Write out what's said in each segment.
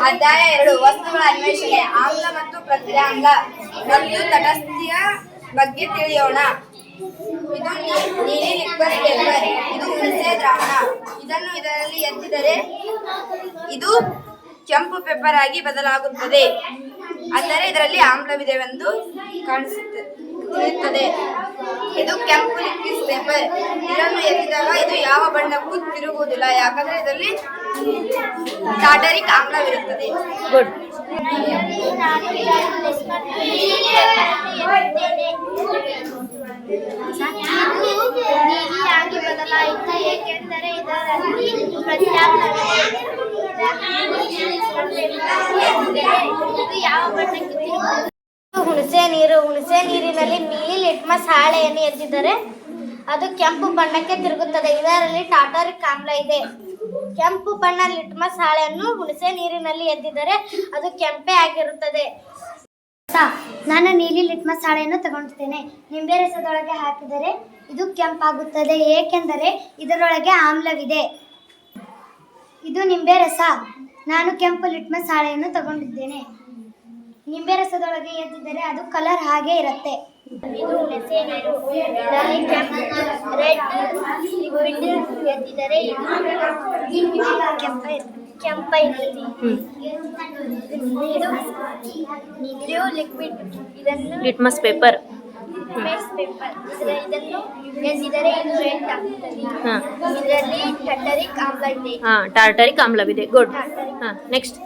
ಅಧ್ಯಾಯ 2 ವಸ್ತುಗಳ ಅನ್ವೇಷಣೆ. ಆಮ್ಲ ಮತ್ತು ಪ್ರತ್ಯಂಗ ಮತ್ತು ತಟಸ್ಥತೆಯ ಬಗ್ಗೆ ತಿಳಿಯೋಣ. ಇದು ನೀಲಿ ಲಿಕ್ವಿಡ್ ಪೇಪರ್, ಇದು ಹುಣಸೆ ದ್ರಾವಣ. ಇದನ್ನು ಇದರಲ್ಲಿ ಎತ್ತಿದರೆ ಇದು ಕೆಂಪು ಪೇಪರ್ ಆಗಿ ಬದಲಾಗುತ್ತದೆ. ಅಂದರೆ ಇದರಲ್ಲಿ ಆಮ್ಲವಿದೆವೆಂದು ತಿಳಿಯುತ್ತದೆ. ಇದು ಕೆಂಪು ಲಿಕ್ವಿಡ್ ಪೇಪರ್. ಇದನ್ನು ಎತ್ತಿದಾಗ ಇದು ಯಾವ ಬಣ್ಣಕ್ಕೂ ತಿರುಗುವುದಿಲ್ಲ, ಯಾಕಂದ್ರೆ ಇದರಲ್ಲಿ ಟಾರ್ಟರಿಕ್ ಆಮ್ಲವಿರುತ್ತದೆ. ಗುಡ್. ನೀಲಿಯಾಗಿ ಬದಲಾಯಿತು ಏಕೆಂದರೆ ಇದರಲ್ಲಿ ಪ್ರತ್ಯಾಮ್ಲವಿದೆ. ಇದು ಯಾವ ಬಣ್ಣಕ್ಕೆ ತಿರುಗುತ್ತದೆ? ಹುಣಸೆ ನೀರು. ಹುಣಸೆ ನೀರಿನಲ್ಲಿ ನೀಲಿ ಲಿಟ್ಮಸ್ ಹಾಳೆಯನ್ನು ಎತ್ತಿದರೆ ಅದು ಕೆಂಪು ಬಣ್ಣಕ್ಕೆ ತಿರುಗುತ್ತದೆ. ಇದರಲ್ಲಿ ಟಾರ್ಟರಿಕ್ ಆಮ್ಲ ಇದೆ. ಕೆಂಪು ಬಣ್ಣ ಲಿಟ್ಮಸ್ ಹಾಳೆಯನ್ನು ಹುಣಸೆ ನೀರಿನಲ್ಲಿ ಎದ್ದಿದರೆ ಅದು ಕೆಂಪೇ ಆಗಿರುತ್ತದೆ. ನಾನು ನೀಲಿ ಲಿಟ್ಮಸ್ ಹಾಳೆಯನ್ನು ತಗೊಂಡಿದ್ದೇನೆ. ನಿಂಬೆ ರಸದೊಳಗೆ ಹಾಕಿದರೆ ಇದು ಕೆಂಪಾಗುತ್ತದೆ ಏಕೆಂದರೆ ಇದರೊಳಗೆ ಆಮ್ಲವಿದೆ. ಇದು ನಿಂಬೆ ರಸ. ನಾನು ಕೆಂಪು ಲಿಟ್ಮಸ್ ಹಾಳೆಯನ್ನು ತಗೊಂಡಿದ್ದೇನೆ. ನಿಂಬೆ ರಸದೊಳಗೆ ಎದ್ದಿದರೆ ಅದು ಕಲರ್ ಹಾಗೆ ಇರುತ್ತೆ. ಇದು ಹುಣಸೆ ನೀರು. ಇದರಲ್ಲಿ ರೆಡ್ ಎದ್ದಿದರೆ ಕೆಂಪ ಇರುತ್ತೆ. ಇದು ಲಿಕ್ವಿಡ್. ಇದನ್ನು ಲಿಟ್ಮಸ್ ಪೇಪರ್. ಇದನ್ನು ಎದ್ದಿದರೆ ಇದು ರೆಡ್ ಆಗುತ್ತದೆ. ಇದರಲ್ಲಿ ಟಾರ್ಟರಿಕ್ ಆಮ್ಲ ಇದೆ. ಟಾರ್ಟರಿಕ್ ಆಮ್ಲವಿದೆ. ಗುಡ್. ನೆಕ್ಸ್ಟ್.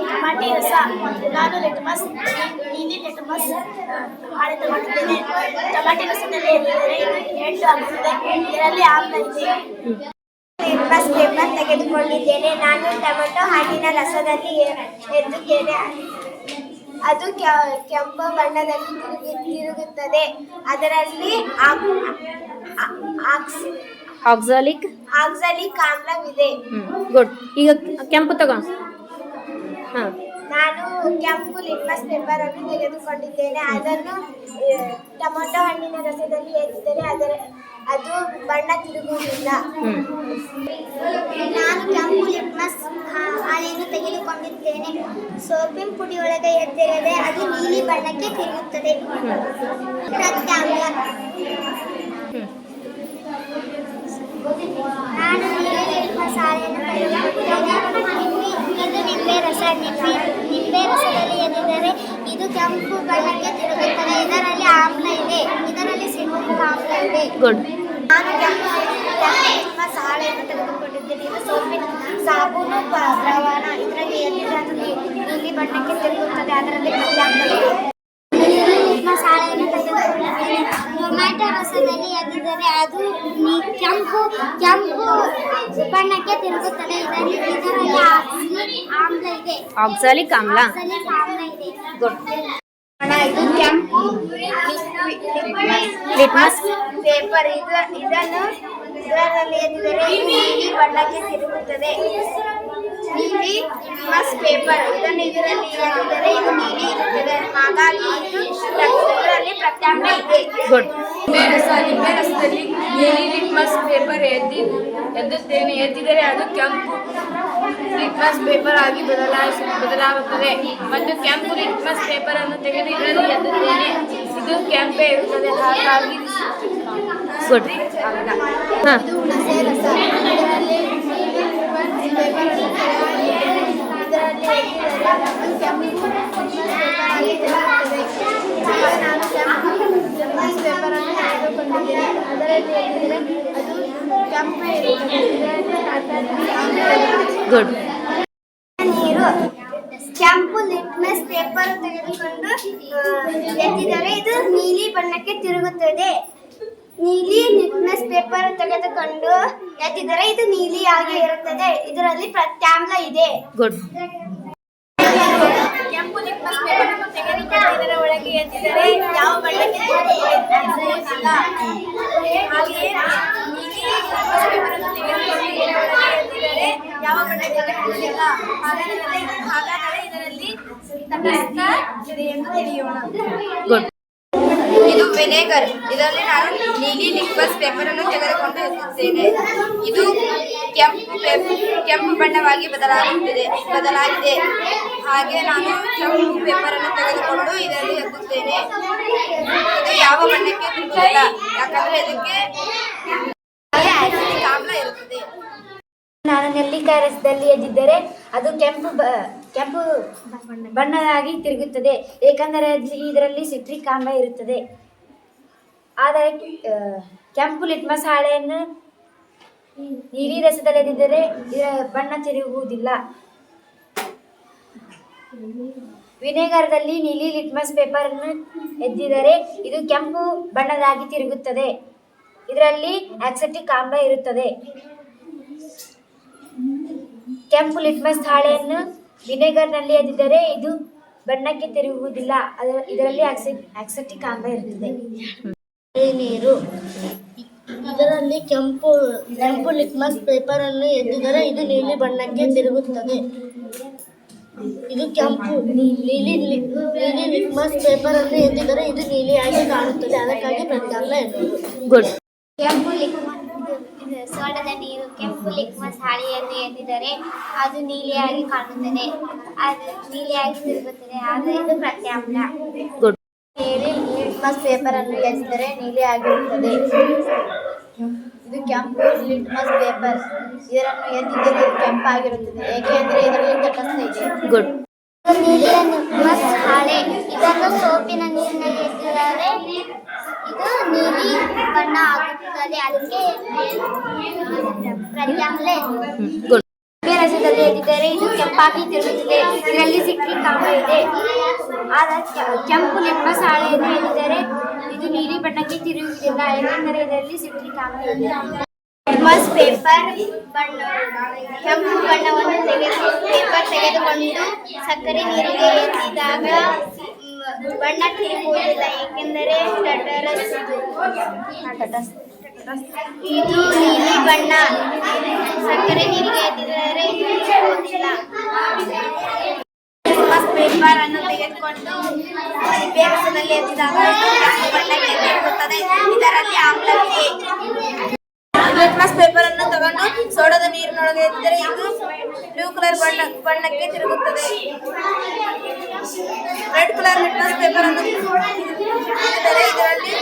ಟಮಾಟಿ ರಸ. ನಾನು ನೀಲಿ ಲಿಟ್ಮಸ್ ಹಾಳೆ ತಗೊಂಡಿದ್ದೇನೆ. ಟಮಾಟಿ ರಸದಲ್ಲಿ ರೆಡ್ ಆಗುತ್ತದೆ. ಇದರಲ್ಲಿ ಆಮ್ಲ ಇದೆ. ಲಿಟ್ಮಸ್ ಪೇಪರ್ ತೆಗೆದುಕೊಂಡಿದ್ದೇನೆ. ನಾನು ಟೊಮೆಟೊ ಹಣ್ಣಿನ ರಸದಲ್ಲಿ ಎದ್ದುತ್ತೇನೆ. ಅದು ಕೆಂಪು ಬಣ್ಣದಲ್ಲಿ ತಿರುಗುತ್ತದೆ. ಅದರಲ್ಲಿ ಆಕ್ಸಾಲಿಕ್ ಆಮ್ಲವಿದೆ. ಗುಡ್. ಈಗ ಕೆಂಪು ತಗೋ. ನಾನು ಕೆಂಪು ಲಿಟ್ಮಸ್ ಪೇಪರ್ ಅನ್ನು ತೆಗೆದುಕೊಂಡಿದ್ದೇನೆ. ಅದನ್ನು ಟೊಮೆಟೊ ಹಣ್ಣಿನ ರಸದಲ್ಲಿ ಎತ್ತಿದರೆ ಅದು ಬಣ್ಣ ತಿರುಗುವುದಿಲ್ಲ. ನಾನು ಕೆಂಪು ಲಿಟ್ಮಸ್ ಹಾಳೆಯನ್ನು ತೆಗೆದುಕೊಂಡಿದ್ದೇನೆ. ಸೋಪಿನ ಪುಡಿಯೊಳಗೆ ಎದ್ದಿರದೆ ಅದು ನೀಲಿ ಬಣ್ಣಕ್ಕೆ ತಿರುಗುತ್ತದೆ. ಪ್ರತ್ಯಾಮ್ಲ. ನಾನು ನೀಲಿ ಲಿಟ್ಮಸ್ ಹಾಳೆಯನ್ನು ತೆಗೆದುಕೊಂಡಿದ್ದೇನೆ. ಇದು ನಿಂಬೆ ರಸ. ನಿಂಬೆ ರಸದಲ್ಲಿ ಎದ್ದಿದರೆ ಇದು ಕೆಂಪು ಬಣ್ಣಕ್ಕೆ ತಿರುಗುತ್ತದೆ. ಇದರಲ್ಲಿ ಆಮ್ಲ ಇದೆ. ಇದರಲ್ಲಿ ಸಿಟ್ರಿಕ್ ಆಮ್ಲ ಇದೆ. ಗುಡ್. ನಾನು ಕೆಂಪು ಲಿಟ್ಮಸ್ ಹಾಳೆಯನ್ನು ತೆಗೆದುಕೊಂಡಿದ್ದೇನೆ. ಇದು ಸಾಬೂನು ದ್ರಾವಣ. ಇದರಲ್ಲಿ ಎದ್ದಿದರೆ ಅದು ನೀಲಿ ಬಣ್ಣಕ್ಕೆ ತಿರುಗುತ್ತದೆ. ಅದರಲ್ಲಿ ಪ್ರತ್ಯಾಮ್ಲ ಇದೆ. ನೀಲಿ ಲಿಟ್ಮಸ್ ಹಾಳೆಯನ್ನು ತೆಗೆದುಕೊಂಡಿದ್ದೇನೆ. ಟೊಮ್ಯಾಟೊ ರಸದಲ್ಲಿ ಎದ್ದಿದರೆ ಅದು ಕೆಂಪು ಬಣ್ಣಕ್ಕೆ ತಿರುಗುತ್ತದೆ. ಇದರಲ್ಲಿ ಆಮ್ಲ ಇದೆ. ಆಕ್ಸಾಲಿಕ್ ಆಮ್ಲ. ಇದೆ. ಗುಡ್. ಇದು ಕೆಂಪು ಲಿಟ್ಮಸ್ ಪೇಪರ್. ಇದರಲ್ಲಿ ಎದ್ದಿದರೆ ನೀಲಿ ಬಣ್ಣಕ್ಕೆ ತಿರುಗುತ್ತದೆ. ನೀಲಿ ಲಿಟ್ಮಸ್ ಪೇಪರ್. ಇದರಲ್ಲಿ ಎದ್ದಿದರೆ ಇದು ನೀಲಿ ಇರುತ್ತದೆ. ಹಾಗಾಗಿ ಇದರಲ್ಲಿ ಪ್ರತ್ಯಾಮ್ಲ ಇದೆ. ಗುಡ್. ನಿಂಬೆ ರಸದಲ್ಲಿ ನೀಲಿ ಲಿಟ್ಮಸ್ ಪೇಪರ್ ಎದ್ದುತ್ತೇನೆ. ಎದ್ದಿದರೆ ಅದು ಕೆಂಪು ಲಿಟ್ಮಸ್ ಪೇಪರ್ ಆಗಿ ಬದಲಾಗುತ್ತದೆ. ಮತ್ತು ಕೆಂಪು ಲಿಟ್ಮಸ್ ಪೇಪರ್ ಅನ್ನು ತೆಗೆದು ಇದರಲ್ಲಿ ಎದ್ದುತ್ತೇನೆ. ಇದು ಕೆಂಪೇ ಇರುತ್ತದೆ. ಹಾಗಾಗಿ ಗುಡ್. ಇದು ಹುಣಸೆ ರಸ. ಇದರಲ್ಲಿ ನಾನು ಕೆಂಪು ಲಿಟ್ಮಸ್ ಪೇಪರ್ ಅನ್ನು ತೆಗೆದುಕೊಂಡಿದ್ದೇನೆ. ನೀರಲ್ಲಿ ಎದ್ದಿದ್ರೆ ಅದು ಕೆಂಪು ಇರುತ್ತದೆ. ಗುಡ್. ನೀರು ಕೆಂಪು ಲಿಟ್ಮಸ್ ಪೇಪರ್ ತೆಗೆದುಕೊಂಡು ಎದ್ದಿದರೆ ಇದು ನೀಲಿ ಬಣ್ಣಕ್ಕೆ ತಿರುಗುತ್ತದೆ. ನೀಲಿ ಲಿಟ್ಮಸ್ ಪೇಪರ್ ತೆಗೆದುಕೊಂಡು ಎದ್ದಿದರೆ ಇದು ನೀಲಿಯಾಗಿ ಇರುತ್ತದೆ. ಇದರಲ್ಲಿ ಪ್ರತ್ಯಾಮ್ಲ ಇದೆ. ಗುಡ್. ಕೆಂಪು ಲಿಟ್ಮಸ್ ಪೇಪರ್ ಅನ್ನು ತೆಗೆದುಕೊಂಡು ಇದರ ಒಳಗೆ ಎದ್ದಿದರೆ ಯಾವ ಬಣ್ಣಕ್ಕೆ ತಿರುಗುವುದಿಲ್ಲ. ಹಾಗೆಯೇ ನೀಲಿ ಲಿಟ್ಮಸ್ ಪೇಪರ್ ಅನ್ನು ತೆಗೆದುಕೊಂಡು ಇದರ ಒಳಗೆ ಎದ್ದಿದರೆ ಯಾವ ಬಣ್ಣಕ್ಕೆ ತಿರುಗುವುದಿಲ್ಲ. ಹಾಗಾದರೆ ಇದರಲ್ಲಿ ತಟಸ್ಥ ಇದೆ ಎಂದು ತಿಳಿಯೋಣ. ಗುಡ್. ಇದು ವಿನೆಗರ್. ಇದರಲ್ಲಿ ನಾನು ನೀಲಿ ಲಿಕ್ವಸ್ ಪೇಪರ್ ಅನ್ನು ತೆಗೆದುಕೊಂಡು ಎತ್ತುತ್ತೇನೆ. ಇದು ಕೆಂಪು ಬಣ್ಣವಾಗಿ ಬದಲಾಗಿದೆ. ಹಾಗೆ ನಾನು ಕೆಂಪು ಪೇಪರ್ ಅನ್ನು ತೆಗೆದುಕೊಂಡು ಇದರಲ್ಲಿ ಎತ್ತುತ್ತೇನೆ. ಇದು ಯಾವ ಬಣ್ಣಕ್ಕೆ ತಿರುಗುವುದಿಲ್ಲ, ಯಾಕಂದ್ರೆ ಇದಕ್ಕೆ ಆಸಿಡಿಕ್ ಆಮ್ಲ ಇರುತ್ತದೆ. ನಾನು ನೆಲ್ಲಿಕಾಯಿ ರಸದಲ್ಲಿ ಎದ್ದಿದ್ದರೆ ಅದು ಕೆಂಪು ಬಣ್ಣವಾಗಿ ತಿರುಗುತ್ತದೆ, ಏಕೆಂದರೆ ಇದರಲ್ಲಿ ಸಿಟ್ರಿಕ್ ಆಮ್ಲ ಇರುತ್ತದೆ. ಆದರೆ ಕೆಂಪು ಲಿಟ್ಮಸ್ ಹಾಳೆಯನ್ನು ನೀಲಿ ರಸದಲ್ಲಿ ಎದ್ದಿದ್ದರೆ ಇದರ ಬಣ್ಣ ತಿರುಗುವುದಿಲ್ಲ. ವಿನೆಗರ್ದಲ್ಲಿ ನೀಲಿ ಲಿಟ್ಮಸ್ ಪೇಪರ್ ಅನ್ನು ಎದ್ದಿದರೆ ಇದು ಕೆಂಪು ಬಣ್ಣದಾಗಿ ತಿರುಗುತ್ತದೆ. ಇದರಲ್ಲಿ ಆಕ್ಸೆಟಿಕ್ ಆಮ್ಲ ಇರುತ್ತದೆ. ಕೆಂಪು ಲಿಟ್ಮಸ್ ಹಾಳೆಯನ್ನು ವಿನೆಗರ್ನಲ್ಲಿ ಎದ್ದಿದರೆ ಇದು ಬಣ್ಣಕ್ಕೆ ತಿರುಗುವುದಿಲ್ಲ, ಇದರಲ್ಲಿ ಆಕ್ಸೆಟಿಕ್ ಆಮ್ಲ ಇರುತ್ತದೆ. ನೀರು ಇದರಲ್ಲಿ ಕೆಂಪು ಲಿಟ್ಮಸ್ ಪೇಪರ್ ಅನ್ನು ಎದ್ದಿದರೆ ಇದು ನೀಲಿ ಬಣ್ಣಕ್ಕೆ ತಿರುಗುತ್ತದೆ. ಇದು ನೀಲಿ ಲಿಟ್ಮಸ್ ಪೇಪರ್ ಅನ್ನು ಎದ್ದಿದರೆ ಇದು ನೀಲಿಯಾಗಿ ಕಾಣುತ್ತದೆ, ಅದಕ್ಕಾಗಿ ಪ್ರತ್ಯಾಮ್ಲ ಎನ್ನುವುದು. ಗುಡ್. ಕೆಂಪು ಸೋಡದ ನೀರು ಕೆಂಪು ಲಿಟ್ಮಸ್ ಹಾಳೆಯನ್ನು ಎದ್ದಿದರೆ ಅದು ನೀಲಿಯಾಗಿ ಕಾಣುತ್ತದೆ, ಅದು ನೀಲಿಯಾಗಿ ತಿರುಗುತ್ತದೆ, ಆದರೆ ಇದು ಪ್ರತ್ಯಾಮ್ಲ. ಗುಡ್. ನೀಲಿ ಲಿಟ್ಮಸ್ ಪೇಪರ್ ಅನ್ನು ಎದ್ದಿದರೆ ನೀಲಿಯಾಗಿರುತ್ತದೆ. ಇದು ಕೆಂಪು ಲಿಟ್ಮಸ್ ಪೇಪರ್. ಇದನ್ನು ಎದ್ದಿದರೆ ಇದು ಕೆಂಪಾಗಿರುತ್ತದೆ, ಏಕೆಂದರೆ ಇದರಲ್ಲಿ ತಟಸ್ಥ ಇದೆ. ಗುಡ್. ನೀಲಿಯ ಲಿಟ್ಮಸ್ ಹಾಳೆ. ಇದನ್ನು ಸೋಪಿನ ನೀರಿನಲ್ಲಿ ಎದ್ದಿದರೆ ಇದು ನೀಲಿ ಬಣ್ಣ ಆಗುತ್ತದೆ, ಅದಕ್ಕೆ ಪ್ರತ್ಯಾಮ್ಲ. ಗುಡ್. ರಸದಲ್ಲಿ ಎದ್ದಿದರೆ ಇದು ಕೆಂಪಾಗಿ ತಿರುಗುತ್ತದೆ, ಇದರಲ್ಲಿ ಸಿಟ್ರಿಕ್ ಆಮ್ಲ ಇದೆ. ಆದರೆ ಕೆಂಪು ಲಿಟ್ಮಸ್ ಹಾಳೆಯನ್ನು ಎದ್ದಿದರೆ ಇದು ನೀಲಿ ಬಣ್ಣಕ್ಕೆ ತಿರುಗುವುದಿಲ್ಲ, ಏಕೆಂದರೆ ಇದರಲ್ಲಿ ಸಿಟ್ರಿಕ್ ಆಮ್ಲ ಇದೆ. ಲಿಟ್ಮಸ್ ಪೇಪರ್ ಕೆಂಪು ಬಣ್ಣವನ್ನು ತೆಗೆದುಕೊಂಡು ಸಕ್ಕರೆ ನೀರಿಗೆ ಎದ್ದಿದಾಗ ಬಣ್ಣ ತಿರುಗುವುದಿಲ್ಲ, ಏಕೆಂದರೆ ಇದು ನೀಲಿ ಬಣ್ಣ. ಸಕ್ಕರೆ ನೀರಿಗೆ ಎದ್ದಿದರೆ ಇದು ತಿರುಗುವುದಿಲ್ಲ. ಲಿಟ್ಮಸ್ ಪೇಪರ್ ಅನ್ನು ತೆಗೆದುಕೊಂಡು ಬೇರಸದಲ್ಲಿ ಎದ್ದಿದಾಗ ಕೆಂಪು ಬಣ್ಣಕ್ಕೆ ತಿರುಗುತ್ತದೆ, ಇದರಲ್ಲಿ ಆಮ್ಲವಿದೆ. ಲಿಟ್ಮಸ್ ಪೇಪರ್ ಅನ್ನು ತಗೊಂಡು ಸೋಡದ ನೀರಿನೊಳಗೆ ಎದ್ದಿದರೆ ಇದು ಬ್ಲೂ ಕಲರ್ ಬಣ್ಣಕ್ಕೆ ತಿರುಗುತ್ತದೆ. ರೆಡ್ ಕಲರ್ ಲಿಟ್ಮಸ್ ಪೇಪರ್ ಅನ್ನು ಇದರಲ್ಲಿ